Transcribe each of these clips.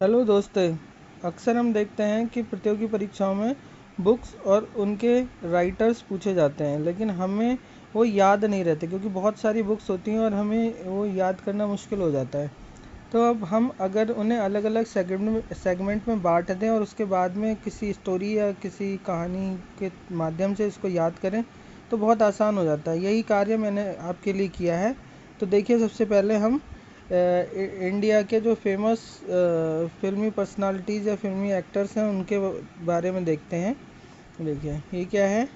Hello दोस्तों। अक्सर हम देखते हैं कि प्रतियोगी परीक्षाओं में बुक्स और उनके राइटर्स पूछे जाते हैं, लेकिन हमें वो याद नहीं रहते क्योंकि बहुत सारी बुक्स होती हैं और हमें वो याद करना मुश्किल हो जाता है। तो अब हम अगर उन्हें अलग अलग सेगमेंट में बांट दें और उसके बाद में किसी स्टोरी या किसी कहानी के माध्यम से इसको याद करें तो बहुत आसान हो जाता है। यही कार्य मैंने आपके लिए किया है। तो देखिए, सबसे पहले हम इंडिया के जो फेमस फिल्मी पर्सनालिटीज़ या फिल्मी एक्टर्स हैं उनके बारे में देखते हैं। देखिए, ये क्या है?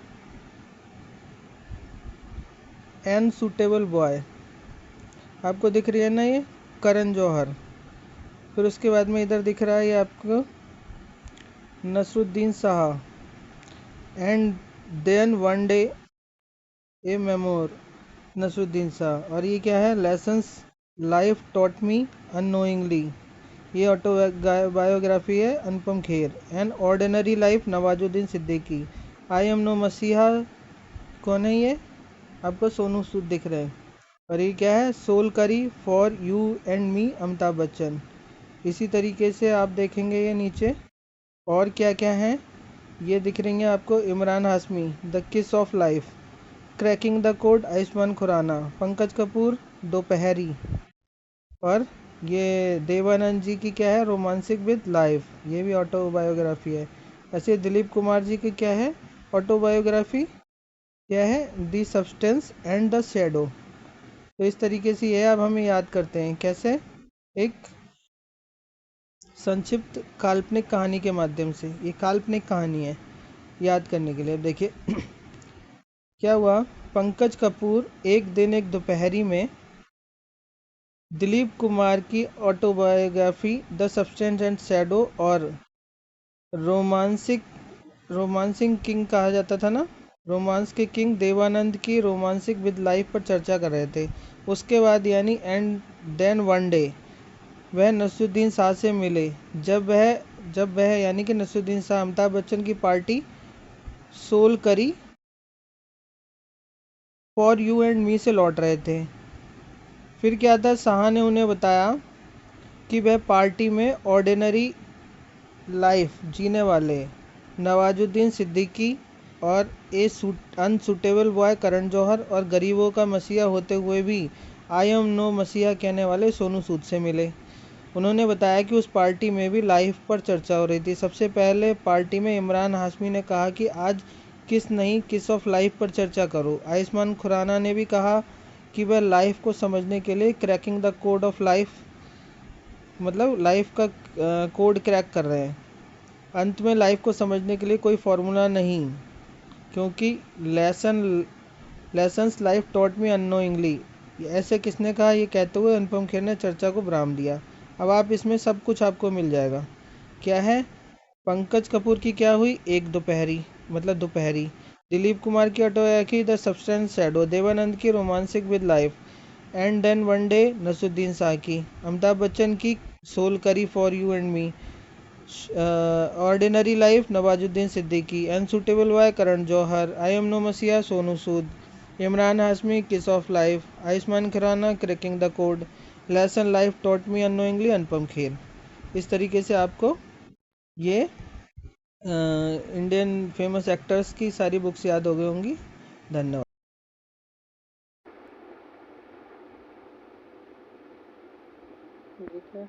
एन सूटेबल बॉय, आपको दिख रही है ना ये? करण जौहर। फिर उसके बाद में इधर दिख रहा है ये आपको Naseeruddin Shah. And then one day a memoir, Naseeruddin Shah. और ये क्या है? Lessons life taught me unknowingly, ये ऑटो बायोग्राफी है Anupam Kher. An ordinary life, Nawazuddin Siddiqui. I am no messiah, कौन है ये? आपको सोनू सूद दिख रहे हैं। और ये क्या है? Soul curry for you and मी, अमिताभ बच्चन। इसी तरीके से आप देखेंगे ये नीचे और क्या क्या है, ये दिख रही है आपको Imran Hashmi, the kiss of life. Cracking the code, Ayushmann Khurrana. Pankaj Kapur, Dopahri. और ये देवानंद जी की क्या है? रोमांसिक विद लाइफ, ये भी ऑटोबायोग्राफी है। ऐसे दिलीप कुमार जी की क्या है? ऑटोबायोग्राफी क्या है? The substance and the shadow. तो इस तरीके से ये अब हमें याद करते हैं कैसे? एक संक्षिप्त काल्पनिक कहानी के माध्यम से। ये काल्पनिक कहानी है याद करने के लिए। अब देखिए क्या हुआ। पंकज कपूर एक दिन एक दोपहरी में दिलीप कुमार की autobiography the substance and shadow और रोमांसिक रोमांसिंग किंग कहा जाता था ना, रोमांस के किंग देवानंद की रोमांसिक विद लाइफ पर चर्चा कर रहे थे। उसके बाद यानी एंड देन वन डे वह नसरुद्दीन शाह से मिले। जब वह यानी कि नसरुद्दीन शाह अमिताभ बच्चन की party soul curry for you and मी से लौट रहे थे। फिर क्या था? शाह ने उन्हें बताया कि वह पार्टी में ऑर्डिनरी लाइफ जीने वाले नवाजुद्दीन सिद्दीकी और ए अनसुटेबल बॉय करण जौहर और गरीबों का मसीहा होते हुए भी आई एम नो मसीहा कहने वाले सोनू सूद से मिले। उन्होंने बताया कि उस पार्टी में भी लाइफ पर चर्चा हो रही थी। सबसे पहले पार्टी में इमरान हाशमी ने कहा कि आज किस नहीं किस ऑफ लाइफ पर चर्चा करो। आयुष्मान खुराना ने भी कहा कि वह लाइफ को समझने के लिए cracking the code of life, मतलब लाइफ का कोड क्रैक कर रहे हैं। अंत में लाइफ को समझने के लिए कोई फॉर्मूला नहीं, क्योंकि lessons life taught me unknowingly. ऐसे किसने कहा? ये कहते हुए अनुपम खेर ने चर्चा को विराम दिया। अब आप इसमें सब कुछ आपको मिल जाएगा। क्या है? पंकज कपूर की क्या हुई? एक दोपहरी, मतलब दोपहरी। दिलीप कुमार की autobiography the substance shadow. Dev Anand की romancing with life and then one day, Naseeruddin Shah की। अमिताभ बच्चन की soul curry for you and me. Ordinary life, Nawazuddin Siddiqui. Unsuitable boy, Karan Johar. I am no messiah, Sonu Sood. Imran Hashmi, kiss of life. Ayushmann Khurrana, cracking the code. Lesson life taught me unknowingly, Anupam Kher. इस तरीके से आपको ये Indian famous actors की सारी books याद हो गई होंगी। धन्यवाद। ठीक है।